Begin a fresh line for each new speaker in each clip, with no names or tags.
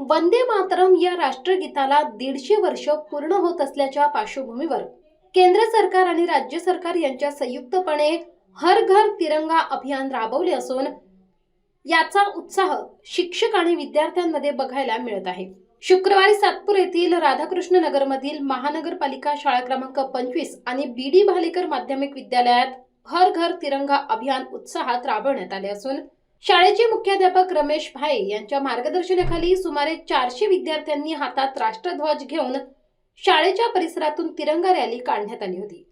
वंदे मातरम या राष्ट्रगीताला 150 वर्ष पूर्ण होत असल्याच्या पार्श्वभूमीवर केंद्र सरकार आणि राज्य सरकार यांच्या संयुक्तपणे हर घर तिरंगा अभियान राबवले असून याचा उत्साह शिक्षक आणि विद्यार्थ्यांमध्ये बघायला मिळत आहे। शुक्रवारी सातपूर येथील राधाकृष्ण नगरमधील महानगरपालिका शाळा क्रमांक 25 आणि बीडी भालेकर माध्यमिक विद्यालयात हर घर तिरंगा अभियान उत्साहात राबवण्यात आले असून शाळेचे मुख्याध्यापक रमेश भाई यांच्या मार्गदर्शनाखाली सुमारे 400 विद्यार्थ्यांनी हातात राष्ट्रध्वज घेऊन शाळेच्या परिसरातून तिरंगा रॅली काढण्यात आली होती।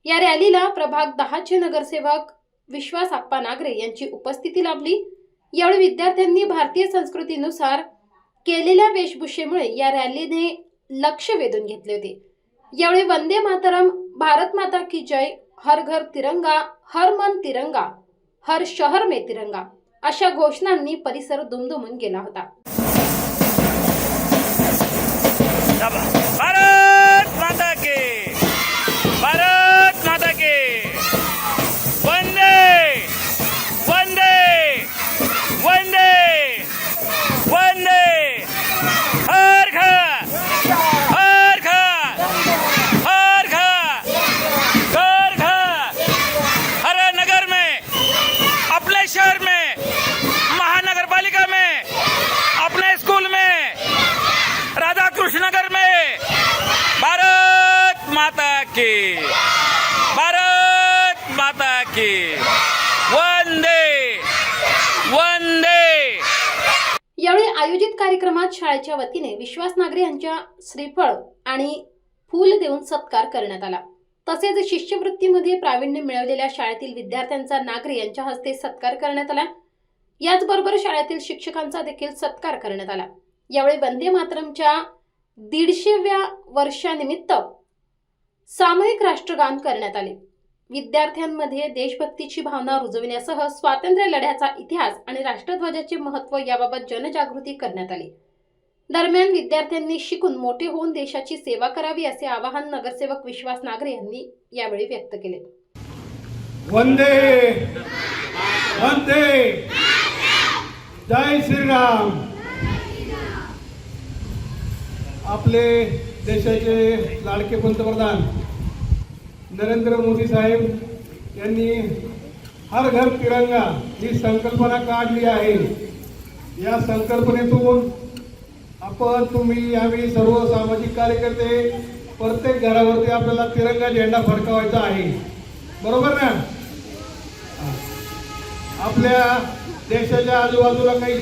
या रॅलीला प्रभाग 10 चे नगरसेवक विश्वास आप्पा नागरे यांची उपस्थिती लाभली। यावेळी विद्यार्थ्यांनी भारतीय संस्कृतीनुसार केलेल्या वेशभूषेमुळे या रॅलीने लक्ष वेधून घेतले होते। यावेळी वंदे मातरम, भारत माता की जय, हर घर तिरंगा, हर मन तिरंगा, हर शहर में तिरंगा अशा घोषणांनी परिसर दुमदुमून गेला होता।
भारत माता के, भारत माता के, वंदे वंदे वंदे वंदे, हर घर हर घर हर घर घर घर, हर नगर में, अपने शहर में, महानगरपालिका में, अपने स्कूल में, राधा कृष्ण नगर में, भारत माता की, भारत माता की, वंदे वंदे।
यावेळी आयोजित कार्यक्रमात शाळेच्या वतीने विश्वास नागरे यांच्या श्रीफळ आणि फूल देऊन सत्कार करण्यात आला। तसेच शिष्यवृत्तीमध्ये प्रावीण्य मिळवलेल्या शाळेतील विद्यार्थ्यांचा नागरे यांच्या हस्ते सत्कार करण्यात आला। याचबरोबर शाळेतील शिक्षकांचा देखील सत्कार करण्यात आला। यावेळी वंदे मातरमच्या 150व्या वर्षानिमित्त सामूहिक राष्ट्रगान करण्यात आले। विद्यार्थ्यांमध्ये देशभक्तीची भावना रुजविण्यासह स्वातंत्र्य लढ्याचा इतिहास आणि राष्ट्रध्वजाचे महत्त्व याबाबत जनजागृती करण्यात आली। दरम्यान विद्यार्थ्यांनी शिकून मोठे होऊन देशाची सेवा करावी असे आवाहन नगरसेवक विश्वास नागरे यांनी यावेळी व्यक्त केले।
वंदे वंदे, जय श्रीराम। आपले देशाचे लाडके पंतप्रधान नरेंद्र मोदी साहेब यांनी हर घर तिरंगा ही संकल्पना काढली आहे। या संकल्पनेतून आपण, तुम्ही, आम्ही सर्व सामाजिक कार्यकर्ते प्रत्येक घरावरती आपल्याला तिरंगा झेंडा फडकवायचा आहे, बरोबर ना? आपल्या देशाच्या आजूबाजूला काही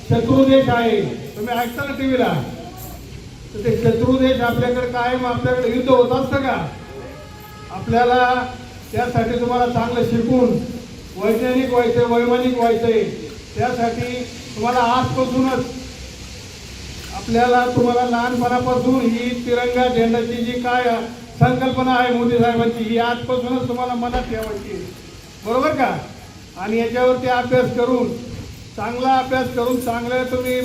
शत्रू देश आहे, तुम्ही ऐकता ना टीव्हीला, तर ते शत्रू देश आपल्याकडे कायम आपल्याकडे युद्ध होत असतं का? आपल्याला त्यासाठी तुम्हाला चांगलं शिकून वैज्ञानिक व्हायचंय, वैमानिक व्हायचंय। त्यासाठी तुम्हाला आजपासूनच तुम्हाला लहानपणापासून ही तिरंगा झेंड्याची जी काय संकल्पना आहे मोदी साहेबांची, ही आजपासूनच तुम्हाला मनात ठेवायची, बरोबर का? आणि याच्यावरती अभ्यास करून, चांगला अभ्यास करून, चांगले तुम्ही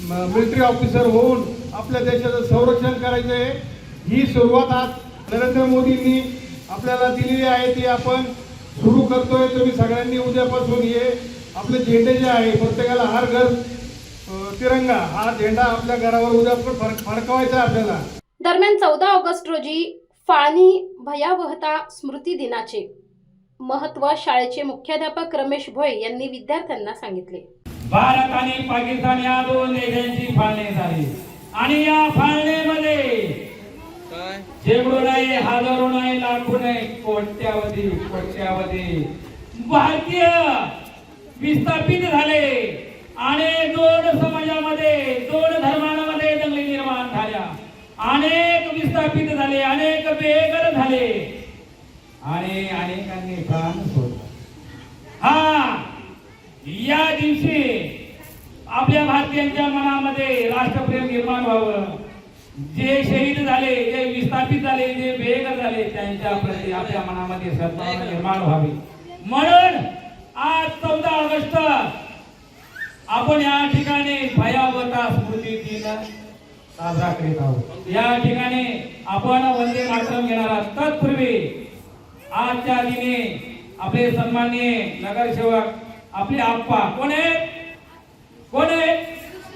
मिलिटरी ऑफिसर होऊन आपल्या देशाचं संरक्षण करायचं आहे। ही सुरुवात आज नरेंद्र मोदींनी आपल्याला दिलेली आहे, ती आपण सुरू करतोय। तुम्ही सगळ्यांनी उद्यापासून हे आपले झेंडे जे आहे, प्रत्येकाला हर घर तिरंगा हा झेंडा आपल्या घरावर उद्या फडकवायचा आहे आपल्याला।
दरम्यान 14 ऑगस्ट रोजी फाळणी भयावहता स्मृती दिनाचे महत्त्व शाळेचे मुख्याध्यापक रमेश भोये यांनी विद्यार्थ्यांना सांगितले।
भारत आणि पाकिस्तान या दोन देशांची फाळणी झाली आणि या फाळणीमध्ये शेकडो नाही, हजारो नाही, लाखो नाही, कोट्यावधी भारतीय विस्थापित झाले आणि दोन समाजामध्ये, दोन धर्मांमध्ये दंगली निर्माण झाल्या, अनेक विस्थापित झाले, अनेक बेघर झाले आणि अनेकांनी प्राण सोडले। या दिवशी आपल्या भारतीयांच्या मनामध्ये राष्ट्रप्रेम निर्माण व्हावं, जे शहीद झाले, जे विस्थापित झाले, जे बेघर झाले, त्यांच्या प्रती आपल्या मनामध्ये सद्भावना निर्माण व्हावी म्हणून आज 14 ऑगस्ट आपण या ठिकाणी भयावहता स्मृती दिन साजरा करीत आहोत। या ठिकाणी आपण वंदे मातरम घेणार आहोत। तत्पूर्वी आजच्या दिनी आपले सन्माननीय नगरसेवक आपले आप्पा कोण आहे?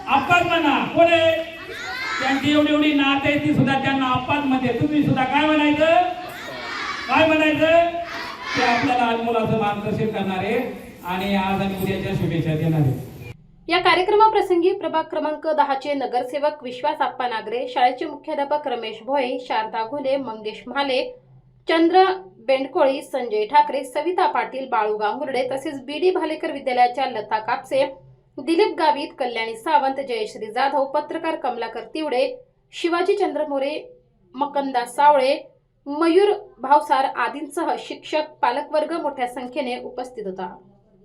आप्पाच म्हणा। कोण आहे त्यांची एवढी एवढी नात आहे ती सुद्धा त्यांना आप्पाच म्हणते. तुम्ही सुद्धा काय म्हणायचं ते आपल्याला अनमोल असं मार्गदर्शन करणार आहे आणि आज आणि उद्याच्या शुभेच्छा देणार आहे.
या कार्यक्रमाप्रसंगी प्रभाग क्रमांक 10चे नगरसेवक विश्वास आप्पा नागरे, शाळेचे मुख्याध्यापक रमेश भोये, शारदा घोले, मंगेश महाले, चंद्र बेंडकोळी, संजय ठाकरे, सविता पाटील, बाळू गांगुर्डे तसेच BD भालेकर विद्यालयाच्या लता कापसे, दिलीप गावित, कल्याणी सावंत, जयश्री जाधव, पत्रकार कमलाकर तिवडे, शिवाजी चंद्र मोरे, मकंदा सावळे, मयूर भावसार आदींसह शिक्षक, पालकवर्ग मोठ्या संख्येने उपस्थित होता.